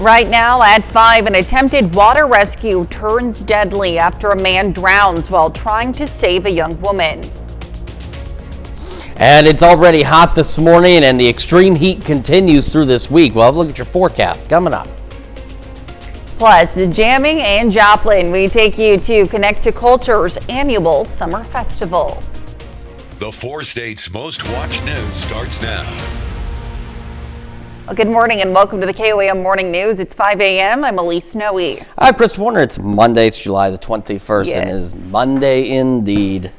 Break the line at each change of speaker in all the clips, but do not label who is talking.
Right now at 5, an attempted water rescue turns deadly after a man drowns while trying to save a young woman.
And it's already hot this morning, and the extreme heat continues through this week. Well, have a look at your forecast coming up.
Plus, jamming in Joplin, we take you to Connect to Culture's annual summer festival.
The 4 states' most watched news starts now.
Well, good morning and welcome to the KOAM Morning News. It's 5 a.m. I'm Elise Snowy.
I'm Chris Warner. It's Monday. It's July the 21st,
Yes.
and it is Monday indeed.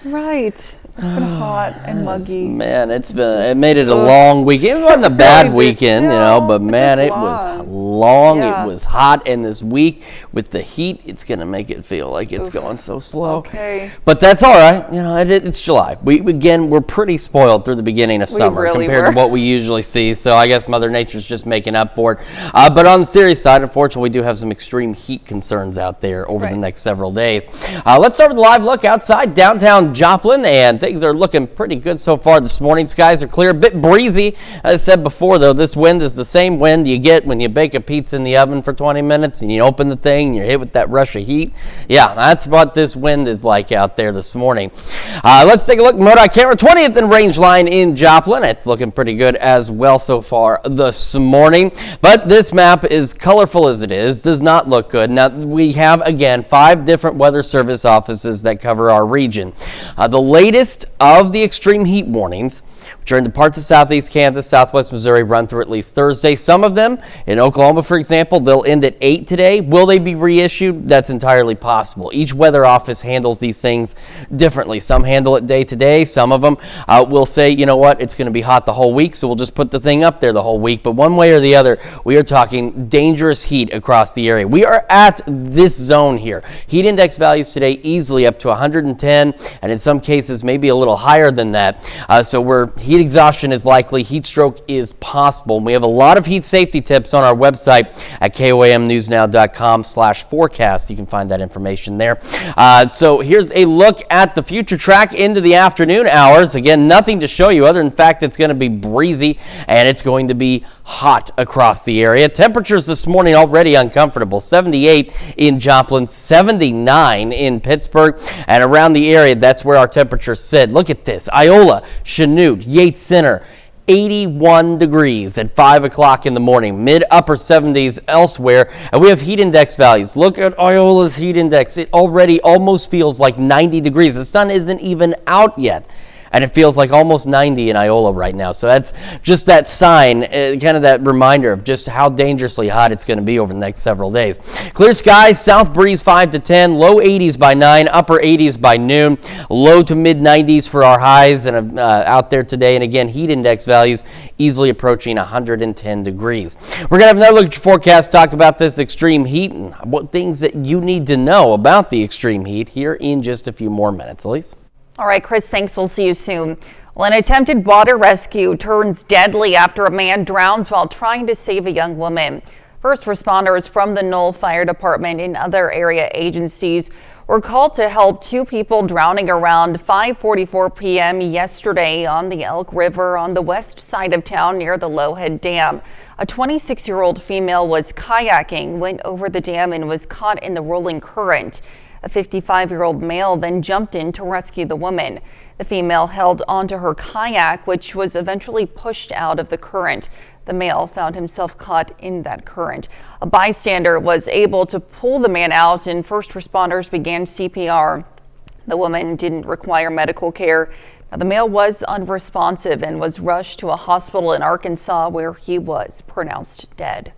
Right. It's been hot and muggy.
Man, it made it a long weekend. It wasn't a bad weekend, but man, it was long.
Yeah.
It was hot, and this week with the heat, it's gonna make it feel like it's going so slow.
Okay.
But that's all right. It's July. We're pretty spoiled through the beginning of summer
really
compared
were.
to what we usually see. So I guess Mother Nature's just making up for it. But on the serious side, unfortunately, we do have some extreme heat concerns out there over the next several days. Let's start with a live look outside downtown Joplin, and things are looking pretty good so far this morning. Skies are clear, a bit breezy. As I said before, though, this wind is the same wind you get when you bake a pizza in the oven for 20 minutes and you open the thing and you're hit with that rush of heat. Yeah, that's what this wind is like out there this morning. Let's take a look. MoDOT camera 20th and range line in Joplin. It's looking pretty good as well so far this morning. But this map, as colorful as it is, does not look good. Now, we have, again, 5 different weather service offices that cover our region. The latest of the extreme heat warnings, which are in the parts of southeast Kansas, southwest Missouri, run through at least Thursday. Some of them, in Oklahoma, for example, they'll end at 8 today. Will they be reissued? That's entirely possible. Each weather office handles these things differently. Some handle it day to day. Some of them will say, you know what, it's going to be hot the whole week, so we'll just put the thing up there the whole week. But one way or the other, we are talking dangerous heat across the area. We are at this zone here. Heat index values today easily up to 110, and in some cases maybe a little higher than that. So heat exhaustion is likely, heat stroke is possible. And we have a lot of heat safety tips on our website at koamnewsnow.com/forecast. You can find that information there. So here's a look at the future track into the afternoon hours. Again, nothing to show you other than the fact it's going to be breezy and it's going to be hot across the area. Temperatures this morning already uncomfortable. 78 in Joplin, 79 in Pittsburgh, and around the area, that's where our temperatures sit. Look at this. Iola, Chanute, Yates Center, 81 degrees at 5 o'clock in the morning, mid-upper 70s elsewhere, and we have heat index values. Look at Iola's heat index. It already almost feels like 90 degrees. The sun isn't even out yet, and it feels like almost 90 in Iola right now. So that's just that sign, kind of that reminder of just how dangerously hot it's going to be over the next several days. Clear skies, south breeze 5 to 10, low 80s by 9, upper 80s by noon, low to mid 90s for our highs and out there today. And again, heat index values easily approaching 110 degrees. We're going to have another look at your forecast, talk about this extreme heat and what things that you need to know about the extreme heat here in just a few more minutes. Elise?
All right, Chris, thanks. We'll see you soon. Well, an attempted water rescue turns deadly after a man drowns while trying to save a young woman. First responders from the Knoll Fire Department and other area agencies were called to help 2 people drowning around 5:44 p.m. yesterday on the Elk River on the west side of town near the Lowhead Dam. A 26-year-old female was kayaking, went over the dam, and was caught in the rolling current. A 55-year-old male then jumped in to rescue the woman. The female held onto her kayak, which was eventually pushed out of the current. The male found himself caught in that current. A bystander was able to pull the man out, and first responders began CPR. The woman didn't require medical care. Now, the male was unresponsive and was rushed to a hospital in Arkansas where he was pronounced dead.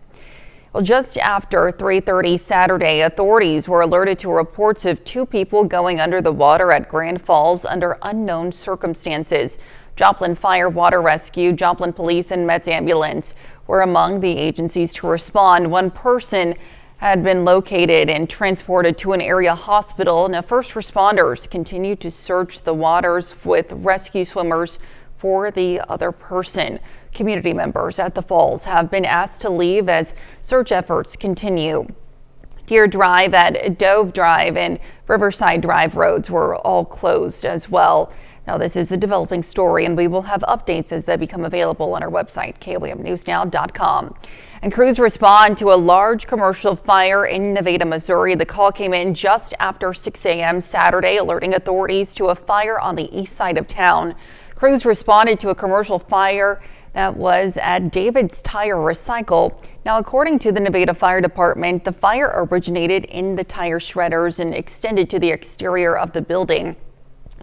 Well, just after 3:30 Saturday, authorities were alerted to reports of 2 people going under the water at Grand Falls under unknown circumstances. Joplin Fire Water Rescue, Joplin Police, and Mets Ambulance were among the agencies to respond. 1 person had been located and transported to an area hospital. Now, first responders continue to search the waters with rescue swimmers for the other person. Community members at the falls have been asked to leave as search efforts continue. Deer Drive at Dove Drive and Riverside Drive roads were all closed as well. Now, this is a developing story, and we will have updates as they become available on our website, KOAMnewsnow.com. And crews respond to a large commercial fire in Nevada, Missouri. The call came in just after 6 a.m. Saturday, alerting authorities to a fire on the east side of town. Crews responded to a commercial fire that was at David's Tire Recycle. Now, according to the Nevada Fire Department, the fire originated in the tire shredders and extended to the exterior of the building.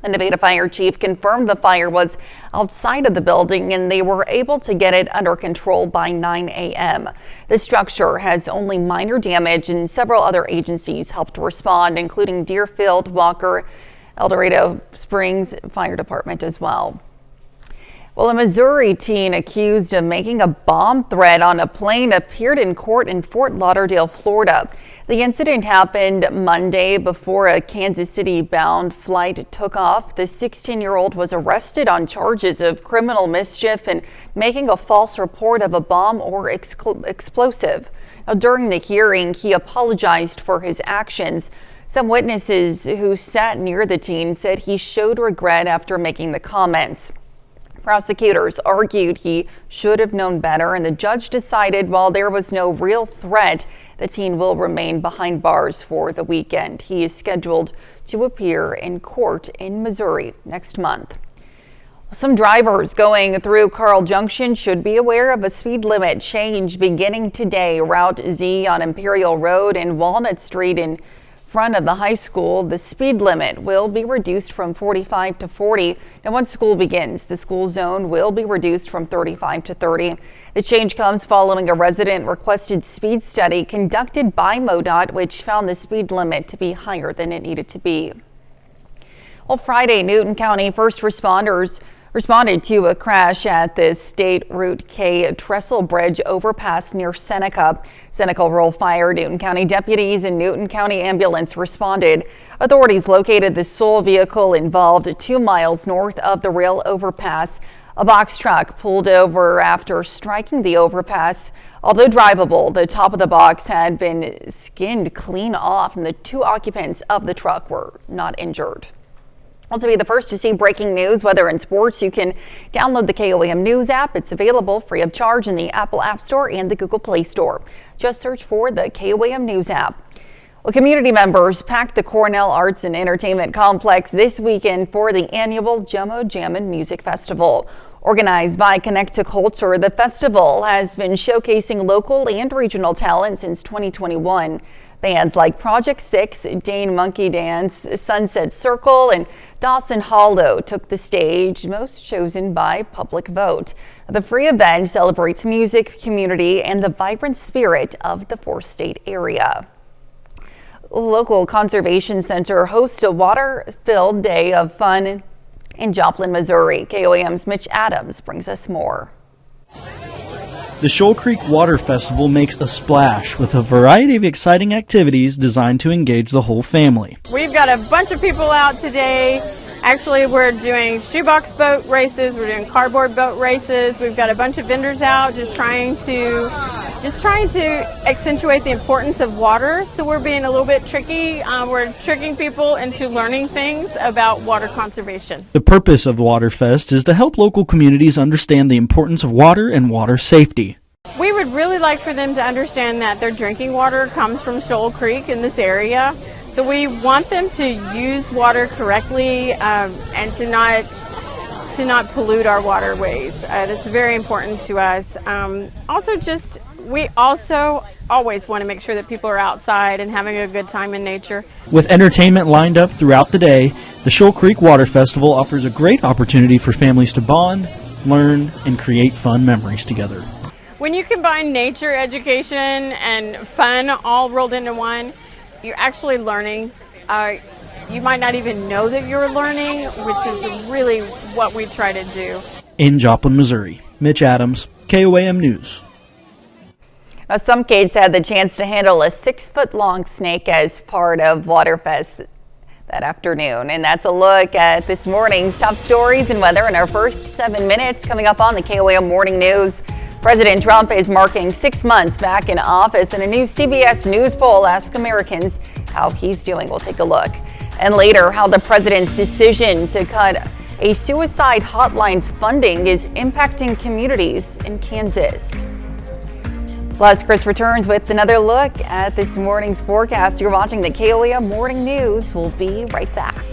The Nevada Fire Chief confirmed the fire was outside of the building and they were able to get it under control by 9 a.m. The structure has only minor damage and several other agencies helped respond, including Deerfield, Walker, El Dorado Springs Fire Department as well. Well, a Missouri teen accused of making a bomb threat on a plane appeared in court in Fort Lauderdale, Florida. The incident happened Monday before a Kansas City-bound flight took off. The 16-year-old was arrested on charges of criminal mischief and making a false report of a bomb or explosive. Now, during the hearing, he apologized for his actions. Some witnesses who sat near the teen said he showed regret after making the comments. Prosecutors argued he should have known better, and the judge decided while there was no real threat, the teen will remain behind bars for the weekend. He is scheduled to appear in court in Missouri next month. Some drivers going through Carl Junction should be aware of a speed limit change beginning today. Route Z on Imperial Road and Walnut Street in front of the high school, the speed limit will be reduced from 45 to 40. And once school begins, the school zone will be reduced from 35 to 30. The change comes following a resident requested speed study conducted by MoDOT, which found the speed limit to be higher than it needed to be. Well, Friday, Newton County first responders responded to a crash at the State Route K Trestle Bridge overpass near Seneca. Seneca Rural Fire, Newton County deputies, and Newton County Ambulance responded. Authorities located the sole vehicle involved 2 miles north of the rail overpass. A box truck pulled over after striking the overpass. Although drivable, the top of the box had been skinned clean off, and the 2 occupants of the truck were not injured. Well, to be the first to see breaking news, weather, and sports, you can download the KOAM News app. It's available free of charge in the Apple App Store and the Google Play Store. Just search for the KOAM News app. Well, community members packed the Cornell Arts and Entertainment Complex this weekend for the annual Jomo Jammin' Music Festival. Organized by Connect to Culture, the festival has been showcasing local and regional talent since 2021. Bands like Project 6, Dane Monkey Dance, Sunset Circle, and Dawson Hollow took the stage, most chosen by public vote. The free event celebrates music, community, and the vibrant spirit of the 4-state area. Local Conservation Center hosts a water-filled day of fun in Joplin, Missouri. KOAM's Mitch Adams brings us more.
The Shoal Creek Water Festival makes a splash with a variety of exciting activities designed to engage the whole family.
We've got a bunch of people out today. Actually, we're doing shoebox boat races, we're doing cardboard boat races. We've got a bunch of vendors out just trying to accentuate the importance of water. So we're being a little bit tricky. We're tricking people into learning things about water conservation.
The purpose of Waterfest is to help local communities understand the importance of water and water safety.
We would really like for them to understand that their drinking water comes from Shoal Creek in this area. So we want them to use water correctly and to not pollute our waterways. That's very important to us. We also always want to make sure that people are outside and having a good time in nature.
With entertainment lined up throughout the day, the Shoal Creek Water Festival offers a great opportunity for families to bond, learn, and create fun memories together.
When you combine nature, education, and fun all rolled into one, you're actually learning. You might not even know that you're learning, which is really what we try to do.
In Joplin, Missouri, Mitch Adams, KOAM News.
Now, some kids had the chance to handle a 6-foot-long snake as part of Waterfest that afternoon. And that's a look at this morning's top stories and weather in our first 7 minutes. Coming up on the KOAM Morning News, President Trump is marking 6 months back in office, and a new CBS News poll asks Americans how he's doing. We'll take a look. And later, how the president's decision to cut A suicide hotline's funding is impacting communities in Kansas. Plus, Chris returns with another look at this morning's forecast. You're watching the KOAM Morning News. We'll be right back.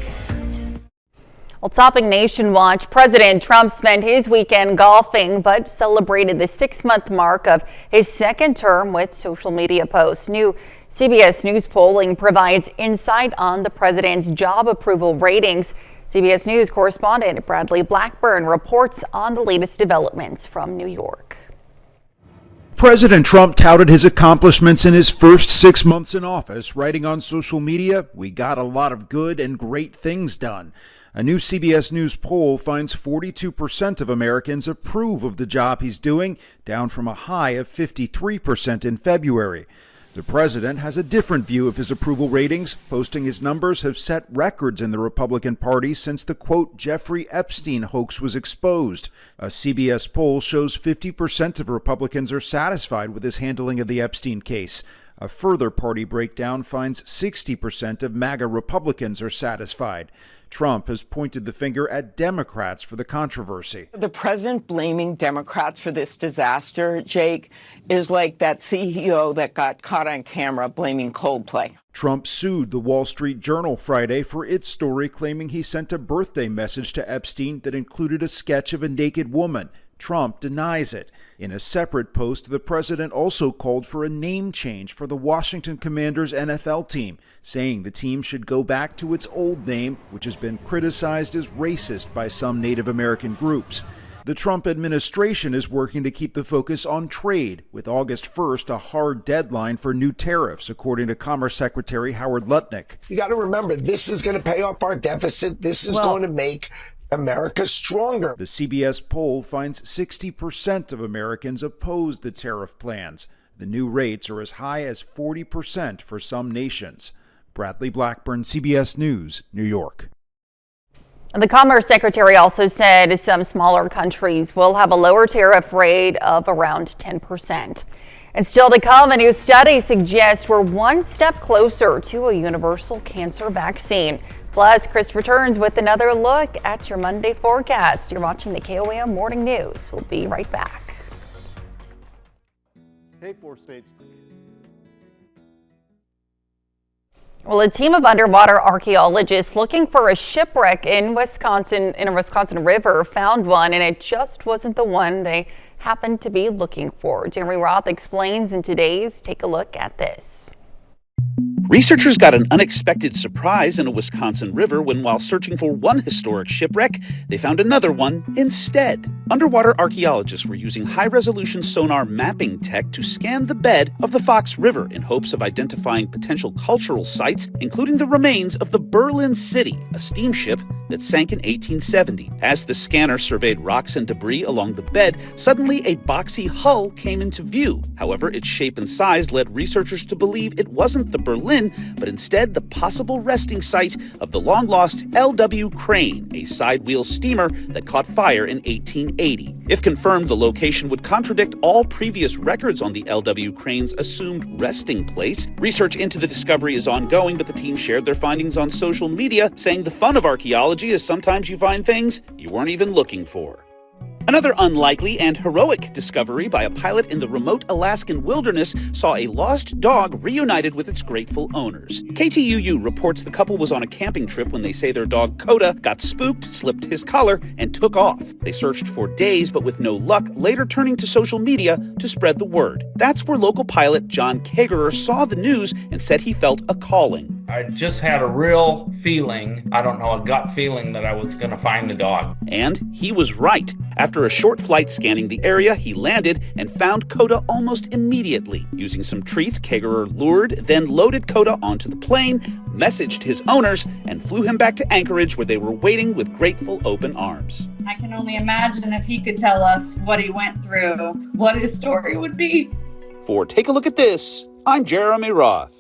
Well, topping Nation Watch, President Trump spent his weekend golfing, but celebrated the 6-month mark of his second term with social media posts. New CBS News polling provides insight on the president's job approval ratings. CBS News correspondent Bradley Blackburn reports on the latest developments from New York.
President Trump touted his accomplishments in his first 6 months in office, writing on social media, "We got a lot of good and great things done." A new CBS News poll finds 42% of Americans approve of the job he's doing, down from a high of 53% in February. The president has a different view of his approval ratings, posting his numbers have set records in the Republican Party since the, quote, Jeffrey Epstein hoax was exposed. A CBS poll shows 50% of Republicans are satisfied with his handling of the Epstein case. A further party breakdown finds 60% of MAGA Republicans are satisfied. Trump has pointed the finger at Democrats for the controversy.
The president blaming Democrats for this disaster, Jake, is like that CEO that got caught on camera blaming Coldplay.
Trump sued the Wall Street Journal Friday for its story claiming he sent a birthday message to Epstein that included a sketch of a naked woman. Trump denies it. In a separate post, the president also called for a name change for the Washington Commanders NFL team, saying the team should go back to its old name, which has been criticized as racist by some Native American groups. The Trump administration is working to keep the focus on trade, with August 1st a hard deadline for new tariffs, according to Commerce Secretary Howard Lutnick.
You got to remember, this is going to pay off our deficit. This is going to make America stronger.
The CBS poll finds 60% of Americans oppose the tariff plans. The new rates are as high as 40% for some nations. Bradley Blackburn, CBS News, New York.
The Commerce Secretary also said some smaller countries will have a lower tariff rate of around 10%. And still to come, a new study suggests we're one step closer to a universal cancer vaccine. Plus, Chris returns with another look at your Monday forecast. You're watching the KOAM Morning News. We'll be right back.
Hey, 4 States.
Well, a team of underwater archaeologists looking for a shipwreck in Wisconsin, in a Wisconsin river, found one, and it just wasn't the one they happened to be looking for. Jeremy Roth explains in today's Take a Look at This.
Researchers got an unexpected surprise in a Wisconsin river when, while searching for one historic shipwreck, they found another one instead. Underwater archaeologists were using high-resolution sonar mapping tech to scan the bed of the Fox River in hopes of identifying potential cultural sites, including the remains of the Berlin City, a steamship that sank in 1870. As the scanner surveyed rocks and debris along the bed, suddenly a boxy hull came into view. However, its shape and size led researchers to believe it wasn't the Berlin, but instead the possible resting site of the long-lost L.W. Crane, a side-wheel steamer that caught fire in 1880. If confirmed, the location would contradict all previous records on the L.W. Crane's assumed resting place. Research into the discovery is ongoing, but the team shared their findings on social media, saying the fun of archaeology is sometimes you find things you weren't even looking for. Another unlikely and heroic discovery by a pilot in the remote Alaskan wilderness saw a lost dog reunited with its grateful owners. KTUU reports the couple was on a camping trip when they say their dog Coda got spooked, slipped his collar, and took off. They searched for days, but with no luck, later turning to social media to spread the word. That's where local pilot John Kagerer saw the news and said he felt a calling.
I just had a real feeling, I don't know, a gut feeling that I was going to find the dog.
And he was right. After a short flight scanning the area, he landed and found Coda almost immediately. Using some treats, Kagerer lured, then loaded Coda onto the plane, messaged his owners, and flew him back to Anchorage, where they were waiting with grateful open arms.
I can only imagine if he could tell us what he went through, what his story would be.
For Take a Look at This, I'm Jeremy Roth.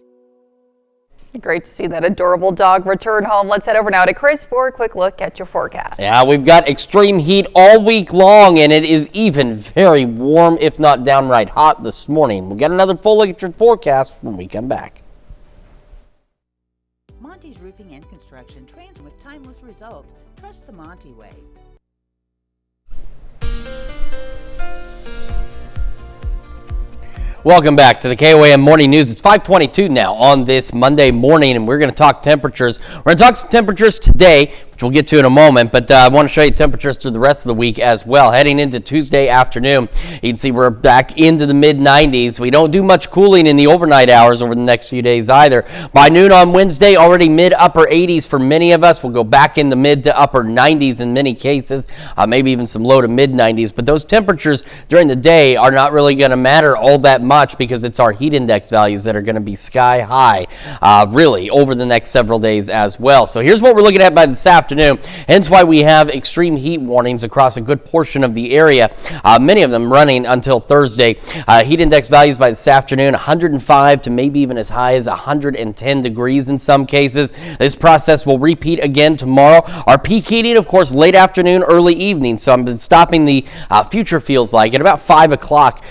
Great to see that adorable dog return home. Let's head over now to Chris for a quick look at your forecast.
Yeah, we've got extreme heat all week long, and it is even very warm, if not downright hot this morning. We'll get another full look at your forecast when we come back.
Monty's Roofing
high-end construction trains with timeless results. Trust the Monty way.
Welcome back to the KOAM Morning News. It's 5:22 now on this Monday morning, and we're going to talk temperatures. We're going to talk some temperatures today, which we'll get to in a moment, but I want to show you temperatures through the rest of the week as well. Heading into Tuesday afternoon, you can see we're back into the mid-90s. We don't do much cooling in the overnight hours over the next few days either. By noon on Wednesday, already mid-upper 80s for many of us. We'll go back in the mid to upper 90s in many cases, maybe even some low to mid-90s. But those temperatures during the day are not really going to matter all that much because it's our heat index values that are going to be sky high, really, over the next several days as well. So here's what we're looking at by this afternoon, hence why we have extreme heat warnings across a good portion of the area, many of them running until Thursday. Heat index values by this afternoon, 105 to maybe even as high as 110 degrees in some cases. This process will repeat again tomorrow. Our peak heating, of course, late afternoon, early evening, so I'm stopping the future feels like at about 5 o'clock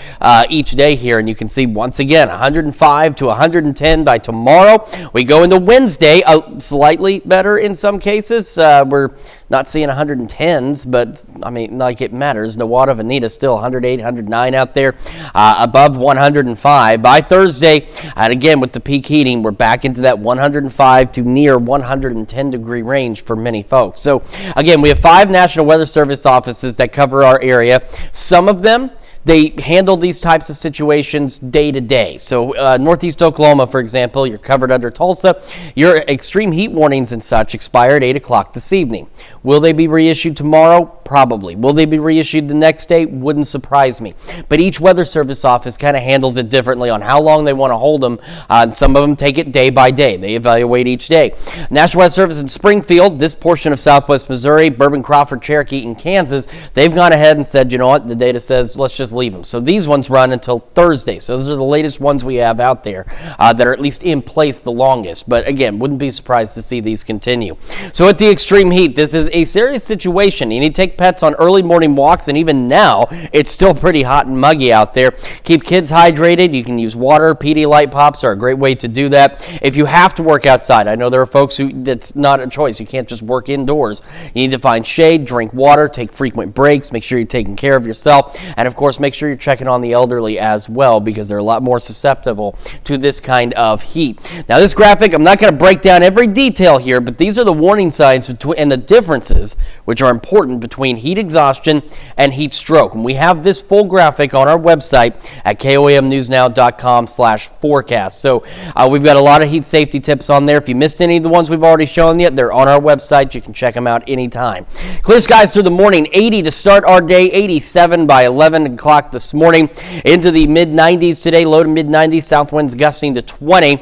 each day here, and you can see once again 105 to 110 by tomorrow. We go into Wednesday, slightly better in some cases. We're not seeing 110s, but I mean, like it matters. Nowata, Veneta still 108, 109 out there, above 105. By Thursday, and again with the peak heating, we're back into that 105 to near 110 degree range for many folks. So again, we have 5 National Weather Service offices that cover our area. Some of them, they handle these types of situations day to day. So Northeast Oklahoma, for example, you're covered under Tulsa. Your extreme heat warnings and such expire at 8 o'clock this evening. Will they be reissued tomorrow? Probably. Will they be reissued the next day? Wouldn't surprise me. But each weather service office kind of handles it differently on how long they want to hold them. And some of them take it day by day. They evaluate each day. National Weather Service in Springfield, this portion of southwest Missouri, Bourbon, Crawford, Cherokee, and Kansas, they've gone ahead and said, you know what, the data says let's just leave them. So these ones run until Thursday. So those are the latest ones we have out there that are at least in place the longest. But again, wouldn't be surprised to see these continue. So at the extreme heat, this is a serious situation. You need to take pets on early morning walks, and even now, it's still pretty hot and muggy out there. Keep kids hydrated. You can use water. Pedialyte Pops are a great way to do that. If you have to work outside, I know there are folks who that's not a choice. You can't just work indoors. You need to find shade, drink water, take frequent breaks, make sure you're taking care of yourself, and of course, make sure you're checking on the elderly as well because they're a lot more susceptible to this kind of heat. Now, this graphic, I'm not going to break down every detail here, but these are the warning signs and the differences which are important between heat exhaustion and heat stroke. And we have this full graphic on our website at koamnewsnow.com/forecast. So we've got a lot of heat safety tips on there. If you missed any of the ones we've already shown you, they're on our website. You can check them out anytime. Clear skies through the morning, 80 to start our day, 87 by 11 o'clock this morning. Into the mid-90s today, low to mid-90s, south winds gusting to 20.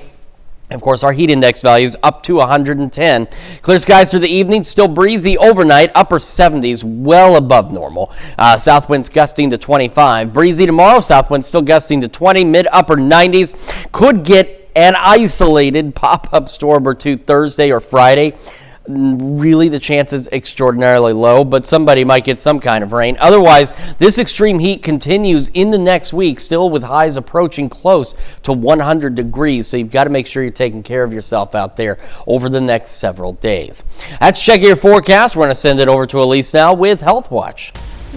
Of course, our heat index values up to 110. Clear skies through the evening, still breezy overnight, upper 70s, well above normal. South winds gusting to 25. Breezy tomorrow, south winds still gusting to 20, mid-upper 90s. Could get an isolated pop-up storm or two Thursday or Friday. Really, the chance is extraordinarily low, but somebody might get some kind of rain. Otherwise, this extreme heat continues in the next week, still with highs approaching close to 100 degrees. So you've got to make sure you're taking care of yourself out there over the next several days. That's checking your forecast. We're going to send it over to Elise now with Health Watch.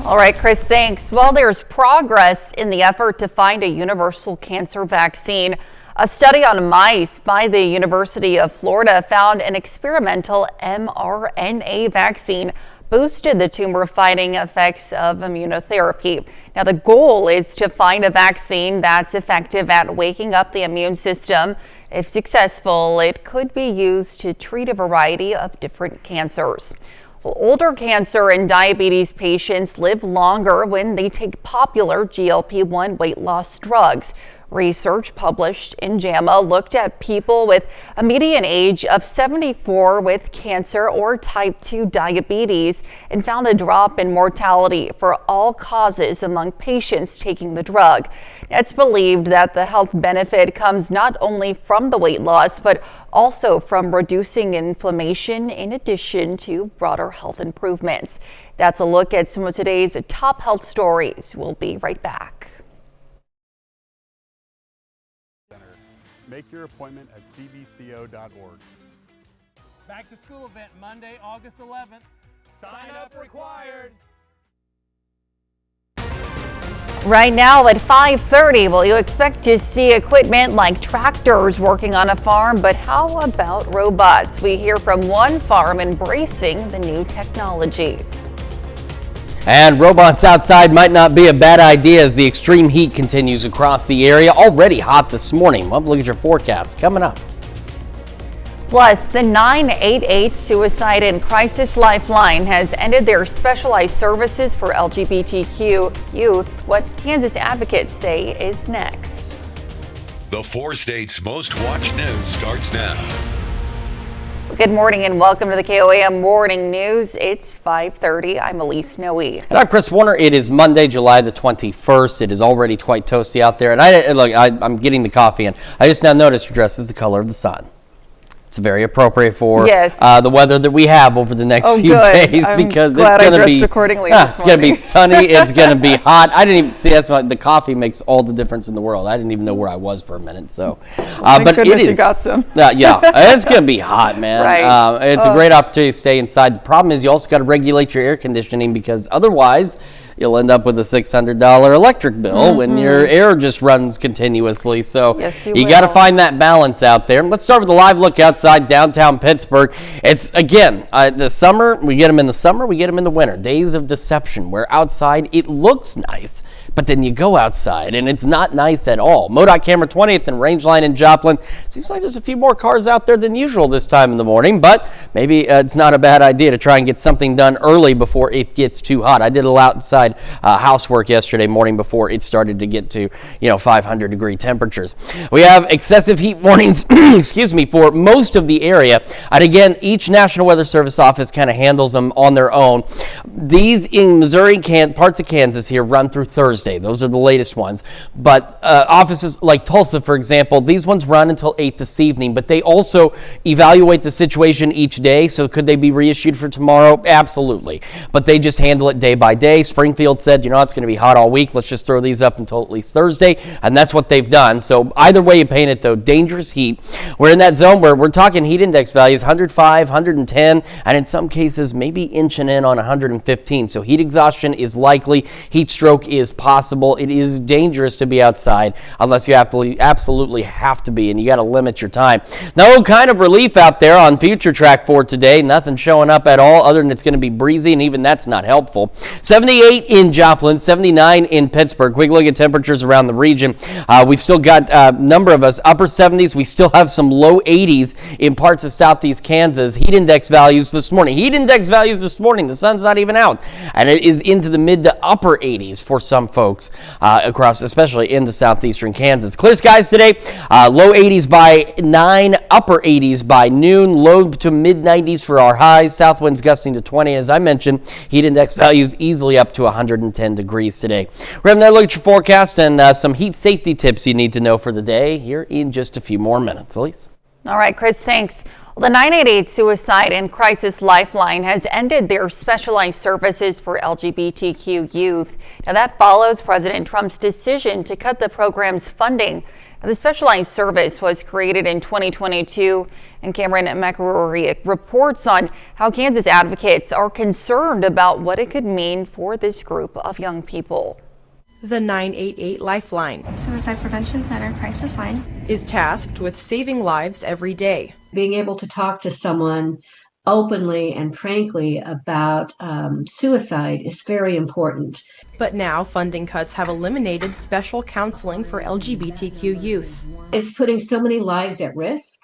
All right, Chris, thanks. Well, there's progress in the effort to find a universal cancer vaccine. A study on mice by the University of Florida found an experimental mRNA vaccine boosted the tumor-fighting effects of immunotherapy. Now, the goal is to find a vaccine that's effective at waking up the immune system. If successful, it could be used to treat a variety of different cancers. Well, older cancer and diabetes patients live longer when they take popular GLP-1 weight loss drugs. Research published in JAMA looked at people with a median age of 74 with cancer or type 2 diabetes and found a drop in mortality for all causes among patients taking the drug. It's believed that the health benefit comes not only from the weight loss, but also from reducing inflammation in addition to broader health improvements. That's a look at some of today's top health stories. We'll be right back.
Make your appointment at cbco.org. Back to school event Monday, August 11th. Sign up required.
Right now at 5:30, well, you expect to see equipment like tractors working on a farm, but how about robots? We hear from one farm embracing the new technology.
And robots outside might not be a bad idea as the extreme heat continues across the area. Already hot this morning. Well, look at your forecast coming up.
Plus, the 988 Suicide and Crisis Lifeline has ended their specialized services for LGBTQ youth. What Kansas advocates say is next.
The 4 states' most watched news starts now.
Good morning and welcome to the KOAM Morning News. It's 5:30. I'm Elise Noe.
And I'm Chris Warner. It is Monday, July the 21st. It is already quite toasty out there. And I'm getting the coffee in. I just now noticed your dress is the color of the sun. It's very appropriate for the weather that we have over the next few days because it's going to be it's going to be sunny. It's going to be hot. I didn't even see that's why the coffee makes all the difference in the world. I didn't even know where I was for a minute. So, but it is.
You got some.
Yeah, it's going to be hot, man.
Right.
It's a great opportunity to stay inside. The problem is you also got to regulate your air conditioning because otherwise you'll end up with a $600 electric bill when your air just runs continuously. So you got to find that balance out there. Let's start with a live look outside downtown Pittsburgh. It's, again, the summer. We get them in the summer. We get them in the winter. Days of deception where outside it looks nice, but then you go outside and it's not nice at all. MoDOT camera 20th and Rangeline in Joplin. Seems like there's a few more cars out there than usual this time in the morning, but maybe it's not a bad idea to try and get something done early before it gets too hot. I did a little outside housework yesterday morning before it started to get to 500-degree temperatures. We have excessive heat warnings excuse me, for most of the area, and again each National Weather Service office kind of handles them on their own. These in Missouri, parts of Kansas here run through Thursday. Those are the latest ones, but offices like Tulsa, for example, these ones run until 8 this evening, but they also evaluate the situation each day. So could they be reissued for tomorrow? Absolutely, but they just handle it day by day. Springfield said, it's going to be hot all week. Let's just throw these up until at least Thursday. And that's what they've done. So either way you paint it, though, dangerous heat. We're in that zone where we're talking heat index values 105, 110, and in some cases maybe inching in on 115. So heat exhaustion is likely. Heat stroke is possible. It is dangerous to be outside unless you absolutely have to be, and you got to limit your time. No kind of relief out there on Future Track for today. Nothing showing up at all other than it's going to be breezy, and even that's not helpful. 78 in Joplin, 79 in Pittsburgh. Quick look at temperatures around the region. We've still got a number of us upper 70s. We still have some low 80s in parts of southeast Kansas. Heat index values this morning. The sun's not even out. And it is into the mid to upper 80s for some folks across, especially into southeastern Kansas. Clear skies today. Low 80s by 9, upper 80s by noon, low to mid 90s for our highs. South winds gusting to 20. As I mentioned, heat index values easily up to 110 degrees today. We're having a look at your forecast and some heat safety tips you need to know for the day here in just a few more minutes. Elise?
All right, Chris, thanks. Well, the 988 Suicide and Crisis Lifeline has ended their specialized services for LGBTQ youth. Now, that follows President Trump's decision to cut the program's funding. Now, the specialized service was created in 2022, and Cameron McErory reports on how Kansas advocates are concerned about what it could mean for this group of young people.
The 988 Lifeline,
Suicide Prevention Center Crisis Line,
is tasked with saving lives every day.
Being able to talk to someone openly and frankly about suicide is very important.
But now funding cuts have eliminated special counseling for LGBTQ youth.
It's putting so many lives at risk.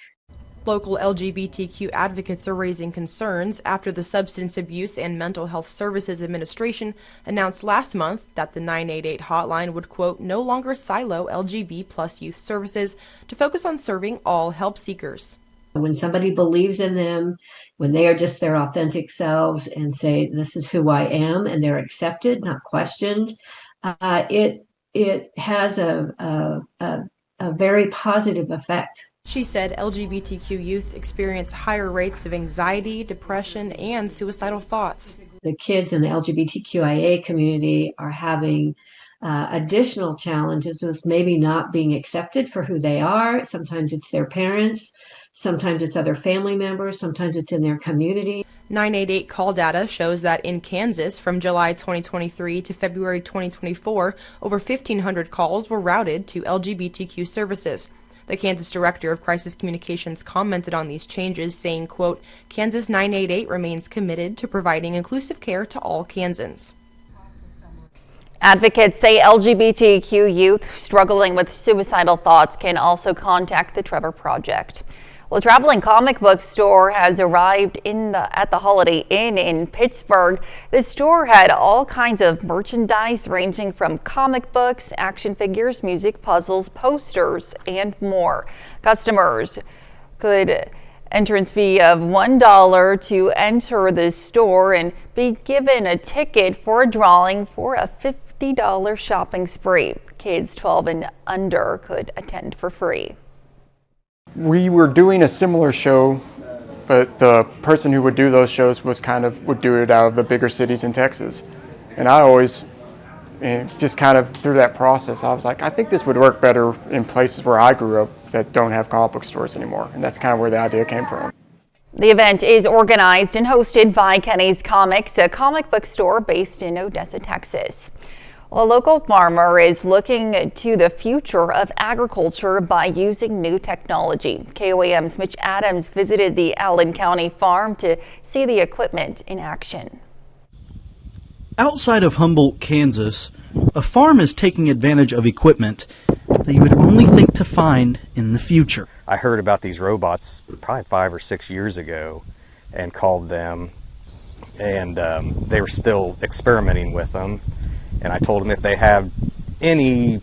Local LGBTQ advocates are raising concerns after the Substance Abuse and Mental Health Services Administration announced last month that the 988 hotline would, quote, no longer silo LGB plus youth services to focus on serving all help seekers.
When somebody believes in them, when they are just their authentic selves and say, this is who I am, and they're accepted, not questioned, it has a very positive effect.
She said LGBTQ youth experience higher rates of anxiety, depression, and suicidal thoughts.
The kids in the LGBTQIA community are having additional challenges with maybe not being accepted for who they are. Sometimes it's their parents. Sometimes it's other family members, sometimes it's in their community.
988 call data shows that in Kansas, from July 2023 to February 2024, over 1,500 calls were routed to LGBTQ services. The Kansas Director of Crisis Communications commented on these changes, saying, quote, "Kansas 988 remains committed to providing inclusive care to all Kansans."
Advocates say LGBTQ youth struggling with suicidal thoughts can also contact the Trevor Project. Well, a traveling comic book store has arrived at the Holiday Inn in Pittsburgh. The store had all kinds of merchandise ranging from comic books, action figures, music, puzzles, posters, and more. Customers could entrance fee of $1 to enter the store and be given a ticket for a drawing for a $50 shopping spree. Kids 12 and under could attend for free.
We were doing a similar show, but the person who would do those shows would do it out of the bigger cities in Texas. And I always, just kind of through that process, I was like, I think this would work better in places where I grew up that don't have comic book stores anymore. And that's kind of where the idea came from.
The event is organized and hosted by Kenny's Comics, a comic book store based in Odessa, Texas. Well, a local farmer is looking to the future of agriculture by using new technology. KOAM's Mitch Adams visited the Allen County farm to see the equipment in action.
Outside of Humboldt, Kansas, a farm is taking advantage of equipment that you would only think to find in the future.
I heard about these robots probably 5 or 6 years ago and called them, and they were still experimenting with them. And I told them if they have any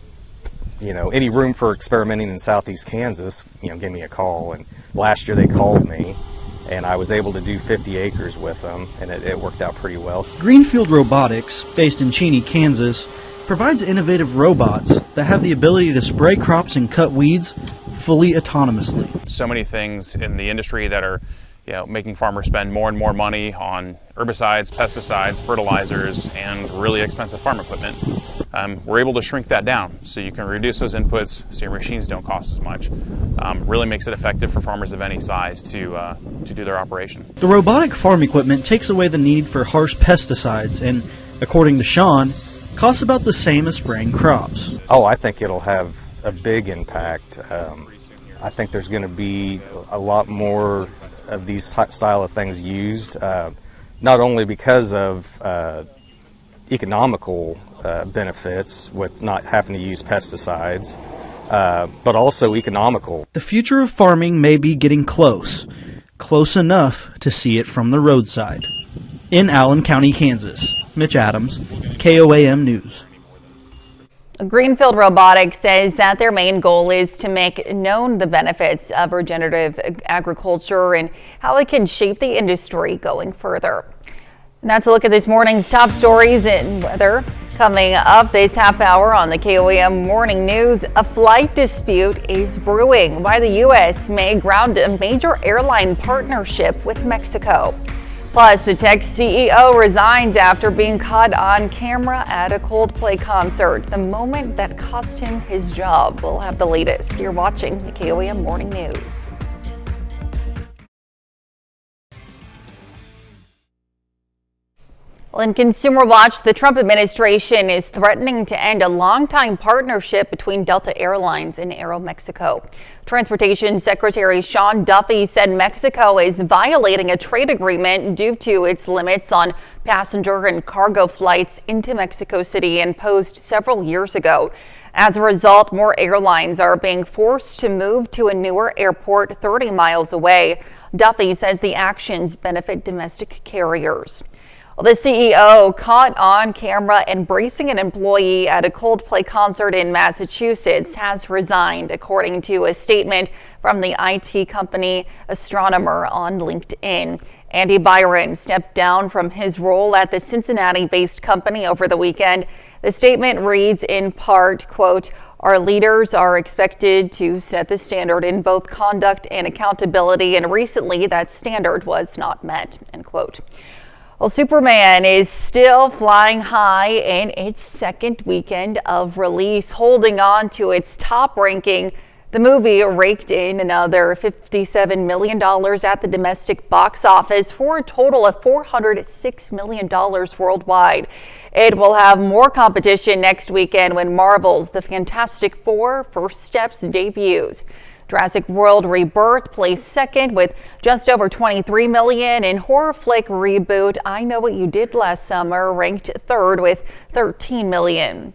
room for experimenting in southeast Kansas, give me a call. And last year they called me, and I was able to do 50 acres with them, and it worked out pretty well.
Greenfield Robotics, based in Cheney, Kansas, provides innovative robots that have the ability to spray crops and cut weeds fully autonomously.
So many things in the industry that are making farmers spend more and more money on herbicides, pesticides, fertilizers, and really expensive farm equipment. We're able to shrink that down so you can reduce those inputs so your machines don't cost as much. Really makes it effective for farmers of any size to do their operation.
The robotic farm equipment takes away the need for harsh pesticides and, according to Sean, costs about the same as spraying crops.
Oh, I think it'll have a big impact. I think there's going to be a lot more of these style of things used, not only because of economical benefits with not having to use pesticides, but also economical.
The future of farming may be getting close enough to see it from the roadside. In Allen County, Kansas, Mitch Adams, KOAM News.
Greenfield Robotics says that their main goal is to make known the benefits of regenerative agriculture and how it can shape the industry going further. And that's a look at this morning's top stories and weather. Coming up this half hour on the KOAM Morning News, a flight dispute is brewing. Why the U.S. may ground a major airline partnership with Mexico. Plus, the tech CEO resigns after being caught on camera at a Coldplay concert, the moment that cost him his job. We'll have the latest. You're watching the KOAM Morning News. Well, in Consumer Watch, the Trump administration is threatening to end a longtime partnership between Delta Airlines and Aeromexico. Transportation Secretary Sean Duffy said Mexico is violating a trade agreement due to its limits on passenger and cargo flights into Mexico City imposed several years ago. As a result, more airlines are being forced to move to a newer airport 30 miles away. Duffy says the actions benefit domestic carriers. Well, the CEO caught on camera embracing an employee at a Coldplay concert in Massachusetts has resigned, according to a statement from the IT company Astronomer on LinkedIn. Andy Byron stepped down from his role at the Cincinnati-based company over the weekend. The statement reads in part, quote, "Our leaders are expected to set the standard in both conduct and accountability, and recently that standard was not met," end quote. Well, Superman is still flying high in its second weekend of release, holding on to its top ranking. The movie raked in another $57 million at the domestic box office for a total of $406 million worldwide. It will have more competition next weekend when Marvel's The Fantastic Four: First Steps debuts. Jurassic World Rebirth placed second with just over $23 million, and horror flick reboot I Know What You Did Last Summer ranked third with $13 million.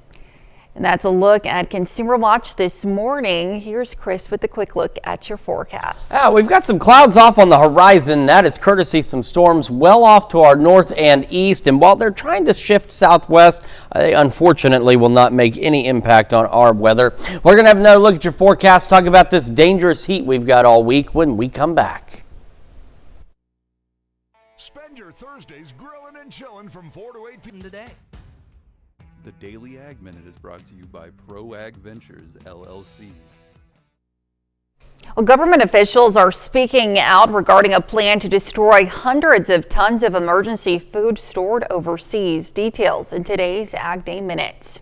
And that's a look at Consumer Watch this morning. Here's Chris with a quick look at your forecast.
We've got some clouds off on the horizon. That is courtesy some storms well off to our north and east. And while they're trying to shift southwest, they unfortunately will not make any impact on our weather. We're going to have another look at your forecast, talk about this dangerous heat we've got all week when we come back.
Spend your Thursdays grilling and chilling from 4 to 8 p.m. today.
The Daily Ag Minute is brought to you by Pro Ag Ventures, LLC.
Well, government officials are speaking out regarding a plan to destroy hundreds of tons of emergency food stored overseas. Details in today's Ag Day Minute.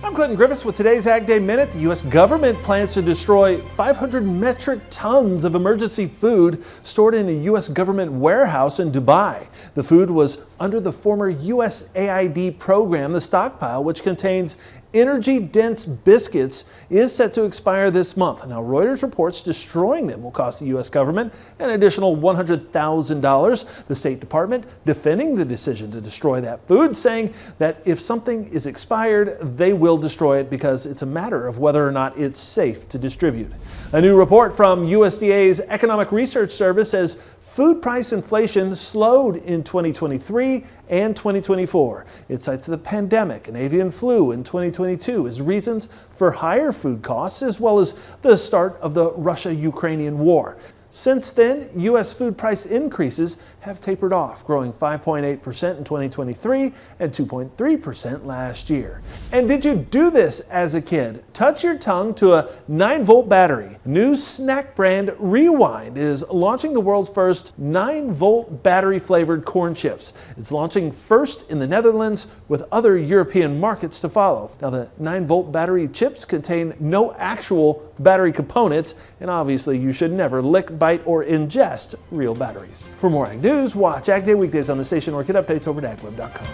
I'm Clinton Griffiths with today's Ag Day Minute. The U.S. government plans to destroy 500 metric tons of emergency food stored in a U.S. government warehouse in Dubai. The food was under the former USAID program. The stockpile, which contains energy-dense biscuits, is set to expire this month. Now, Reuters reports destroying them will cost the U.S. government an additional $100,000. The State Department defending the decision to destroy that food, saying that if something is expired, they will destroy it because it's a matter of whether or not it's safe to distribute. A new report from USDA's Economic Research Service says food price inflation slowed in 2023 and 2024. It cites the pandemic and avian flu in 2022 as reasons for higher food costs, as well as the start of the Russia-Ukrainian war. Since then, U.S. food price increases have tapered off, growing 5.8% in 2023 and 2.3% last year. And did you do this as a kid? Touch your tongue to a 9-volt battery. New snack brand Rewind is launching the world's first 9-volt battery-flavored corn chips. It's launching first in the Netherlands, with other European markets to follow. Now, the 9-volt battery chips contain no actual battery components, and obviously you should never lick, bite, or ingest real batteries. For more Ag News, watch Ag Day weekdays on the station or get updates over at agweb.com.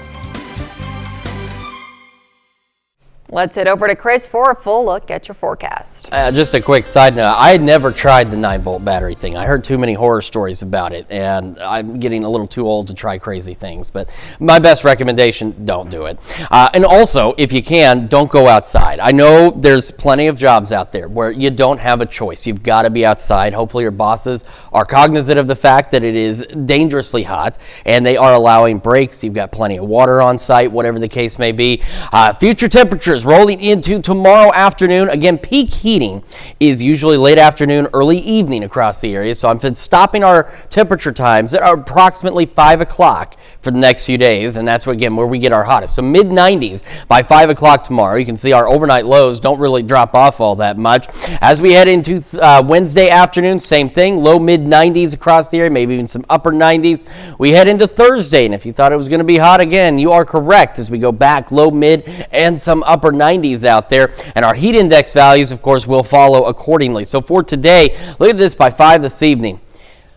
Let's head over to Chris for a full look at your forecast.
Just a quick side note, I had never tried the 9-volt battery thing. I heard too many horror stories about it, and I'm getting a little too old to try crazy things. But my best recommendation, don't do it. And also, if you can, don't go outside. I know there's plenty of jobs out there where you don't have a choice. You've got to be outside. Hopefully your bosses are cognizant of the fact that it is dangerously hot, and they are allowing breaks. You've got plenty of water on site, whatever the case may be. Future temperatures rolling into tomorrow afternoon. Again, peak heating is usually late afternoon, early evening across the area. So I'm stopping our temperature times that are approximately 5 o'clock for the next few days. And that's where we get our hottest. So mid 90s by 5 o'clock tomorrow. You can see our overnight lows don't really drop off all that much. As we head into Wednesday afternoon, same thing, low mid 90s across the area, maybe even some upper 90s. We head into Thursday, and if you thought it was going to be hot again, you are correct as we go back low, mid, and some upper 90s out there. And our heat index values, of course, will follow accordingly. So for today, look at this by 5 this evening.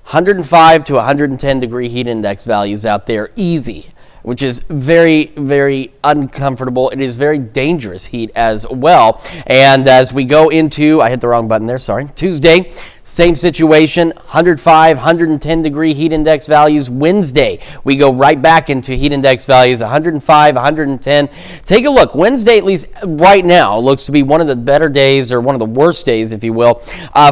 105 to 110 degree heat index values out there, easy, which is very, very uncomfortable. It is very dangerous heat as well. And as we go into, I hit the wrong button there, sorry, Tuesday, same situation, 105, 110 degree heat index values. Wednesday, we go right back into heat index values, 105, 110. Take a look. Wednesday, at least right now, looks to be one of the better days, or one of the worst days, if you will,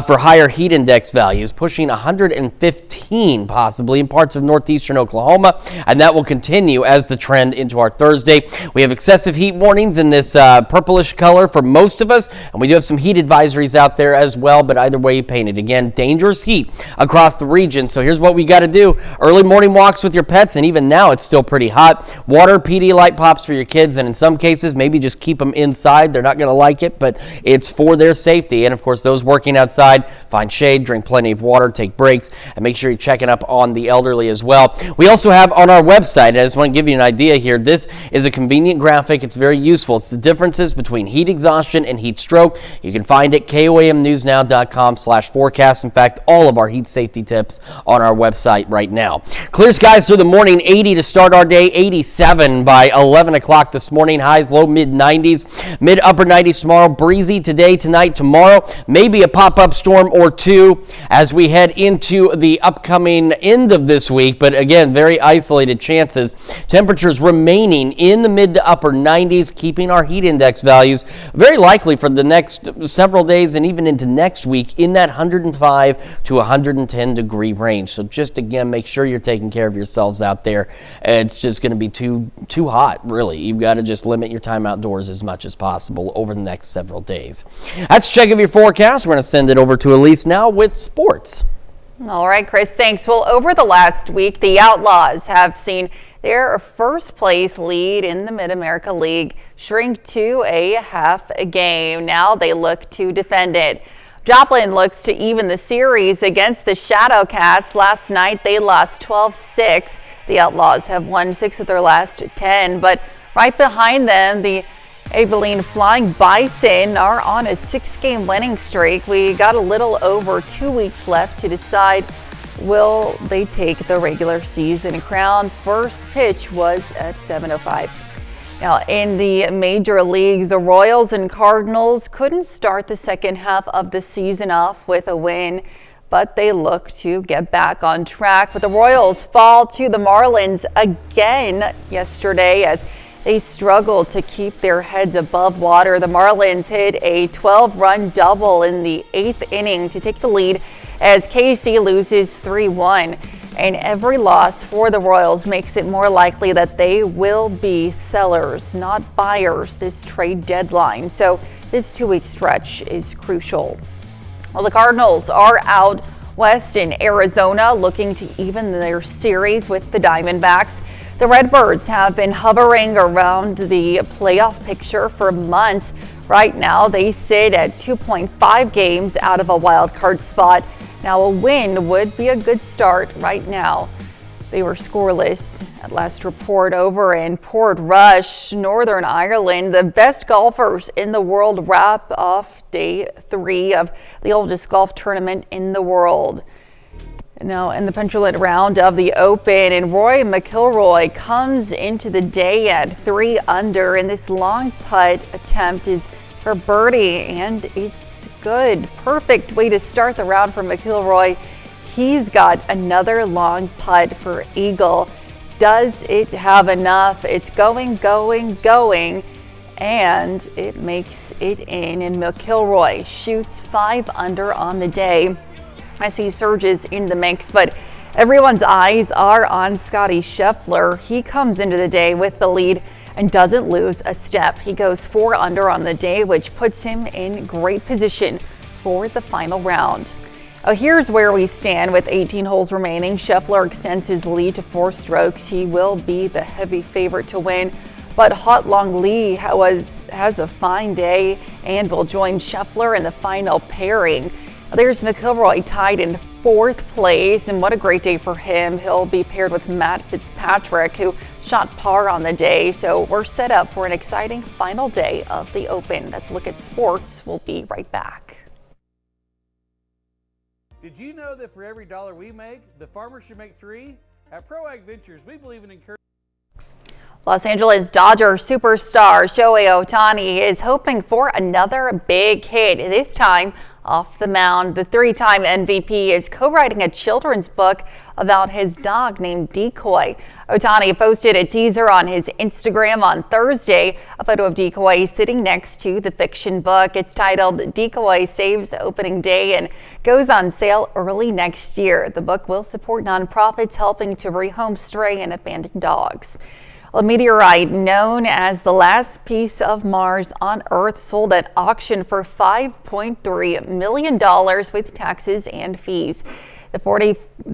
for higher heat index values, pushing 115 possibly in parts of northeastern Oklahoma, and that will continue as the trend into our Thursday. We have excessive heat warnings in this purplish color for most of us, and we do have some heat advisories out there as well, but either way you paint it. Again, again, dangerous heat across the region. So here's what we got to do. Early morning walks with your pets, and even now it's still pretty hot. Water, PD light pops for your kids, and in some cases, maybe just keep them inside. They're not going to like it, but it's for their safety. And of course, those working outside, find shade, drink plenty of water, take breaks, and make sure you're checking up on the elderly as well. We also have on our website, I just want to give you an idea here, this is a convenient graphic. It's very useful. It's the differences between heat exhaustion and heat stroke. You can find it KOAMnewsnow.com/forecast. In fact, all of our heat safety tips on our website right now. Clear skies through the morning, 80 to start our day, 87 by 11 o'clock this morning. Highs low mid-90s, mid-upper 90s tomorrow. Breezy today, tonight, tomorrow. Maybe a pop-up storm or two as we head into the upcoming end of this week. But again, very isolated chances. Temperatures remaining in the mid to upper 90s, keeping our heat index values very likely for the next several days and even into next week in that 105 to 110 degree range. So just again, make sure you're taking care of yourselves out there. It's just going to be too hot, really. You've got to just limit your time outdoors as much as possible over the next several days. That's a check of your forecast. We're going to send it over to Elise now with sports.
All right, Chris, thanks. Well, over the last week, the Outlaws have seen their first place lead in the Mid-America League shrink to a half a game. Now they look to defend it. Joplin looks to even the series against the Shadowcats. Last night they lost 12-6. The Outlaws have won 6 of their last 10, but right behind them, the Abilene Flying Bison are on a 6-game winning streak. We got a little over 2 weeks left to decide, will they take the regular season crown? First pitch was at 7:05. Now, in the major leagues, the Royals and Cardinals couldn't start the second half of the season off with a win, but they look to get back on track. But the Royals fall to the Marlins again yesterday as they struggle to keep their heads above water. The Marlins hit a 12-run double in the 8th inning to take the lead as KC loses 3-1. And every loss for the Royals makes it more likely that they will be sellers, not buyers, this trade deadline. So this 2-week stretch is crucial. Well, the Cardinals are out west in Arizona looking to even their series with the Diamondbacks. The Redbirds have been hovering around the playoff picture for months. Right now, they sit at 2.5 games out of a wild card spot. Now, a win would be a good start right now. They were scoreless at last report over in Portrush, Northern Ireland. The best golfers in the world wrap off day 3 of the oldest golf tournament in the world. Now, in the penultimate round of the Open, and Rory McIlroy comes into the day at 3 under, and this long putt attempt is for birdie, and it's good. Perfect way to start the round for McIlroy. He's got another long putt for eagle. Does it have enough? It's going, and it makes it in, and McIlroy shoots 5 under on the day as he surges in the mix, but everyone's eyes are on Scottie Scheffler. He comes into the day with the lead and doesn't lose a step. He goes 4 under on the day, which puts him in great position for the final round. Here's where we stand with 18 holes remaining. Scheffler extends his lead to 4 strokes. He will be the heavy favorite to win, but Hot Long Lee has a fine day and will join Scheffler in the final pairing. There's McIlroy tied in 4th place, and what a great day for him. He'll be paired with Matt Fitzpatrick, who shot par on the day. So we're set up for an exciting final day of the Open. That's a look at sports. We'll be right back.
Did you know that for every $1 we make, the farmer should make 3? At ProAg Ventures, we believe in encouraging.
Los Angeles Dodger superstar Shohei Ohtani is hoping for another big hit, this time off the mound. The 3-time MVP is co-writing a children's book about his dog named Decoy. Ohtani posted a teaser on his Instagram on Thursday, a photo of Decoy sitting next to the fiction book. It's titled Decoy Saves Opening Day and goes on sale early next year. The book will support nonprofits helping to rehome stray and abandoned dogs. A meteorite known as the last piece of Mars on Earth sold at auction for $5.3 million with taxes and fees. The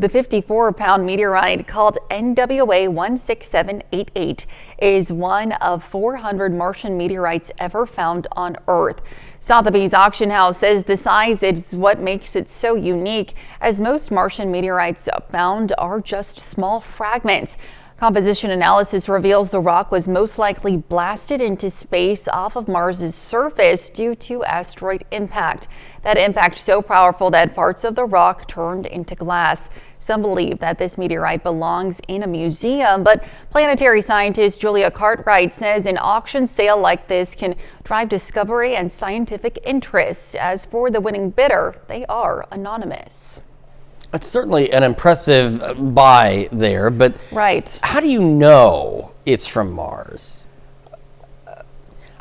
54-pound meteorite, called NWA 16788, is one of 400 Martian meteorites ever found on Earth. Sotheby's auction house says the size is what makes it so unique, as most Martian meteorites found are just small fragments. Composition analysis reveals the rock was most likely blasted into space off of Mars's surface due to asteroid impact. That impact so powerful that parts of the rock turned into glass. Some believe that this meteorite belongs in a museum, but planetary scientist Julia Cartwright says an auction sale like this can drive discovery and scientific interest. As for the winning bidder, they are anonymous.
It's certainly an impressive buy there, but
right.
How do you know it's from Mars?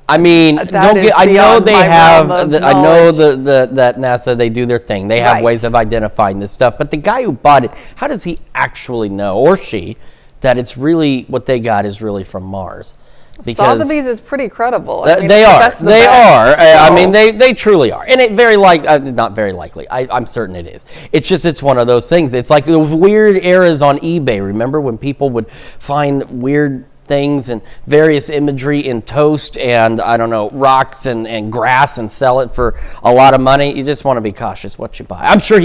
I mean, I know they have. I know that NASA, they do their thing. They have ways of identifying this stuff. But the guy who bought it, how does he actually know, or she, that it's really what they got is really from Mars? Because
Sotheby's is pretty credible.
They are. I mean, they truly are, and it not very likely. I'm certain it is. It's one of those things. It's like the weird eras on eBay. Remember when people would find weird things and various imagery in toast and I don't know, rocks and grass and sell it for a lot of money? You just want to be cautious what you buy. I'm sure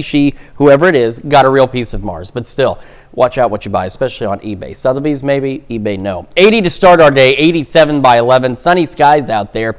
she, whoever it is, got a real piece of Mars, but still, watch out what you buy, especially on eBay. Sotheby's maybe, eBay no. 80 to start our day, 87 by 11. Sunny skies out there.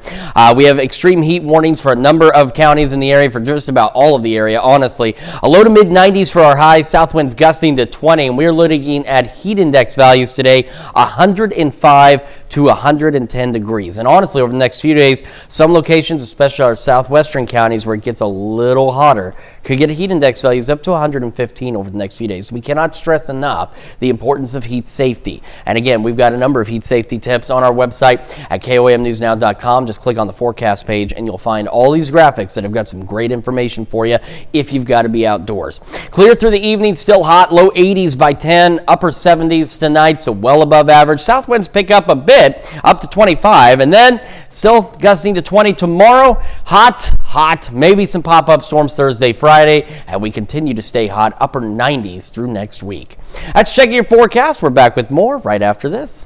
We have extreme heat warnings for a number of counties in the area, for just about all of the area, honestly. A low to mid 90s for our highs, south winds gusting to 20, and we're looking at heat index values today, 105 to 110 degrees. And honestly, over the next few days, some locations, especially our southwestern counties where it gets a little hotter, could get heat index values up to 115 over the next few days. We cannot stress enough the importance of heat safety. And again, we've got a number of heat safety tips on our website at KOAMnewsnow.com. Just click on the forecast page and you'll find all these graphics that have got some great information for you if you've got to be outdoors. Clear through the evening, still hot, low 80s by 10, upper 70s tonight, so well above average. South winds pick up a bit, up to 25, and then still gusting to 20 tomorrow. Hot, maybe some pop-up storms Thursday, Friday, and we continue to stay hot, upper 90s through next week. That's checking your forecast. We're back with more right after this.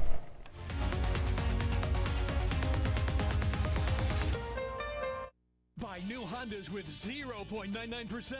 Buy new Hondas with 0.99%.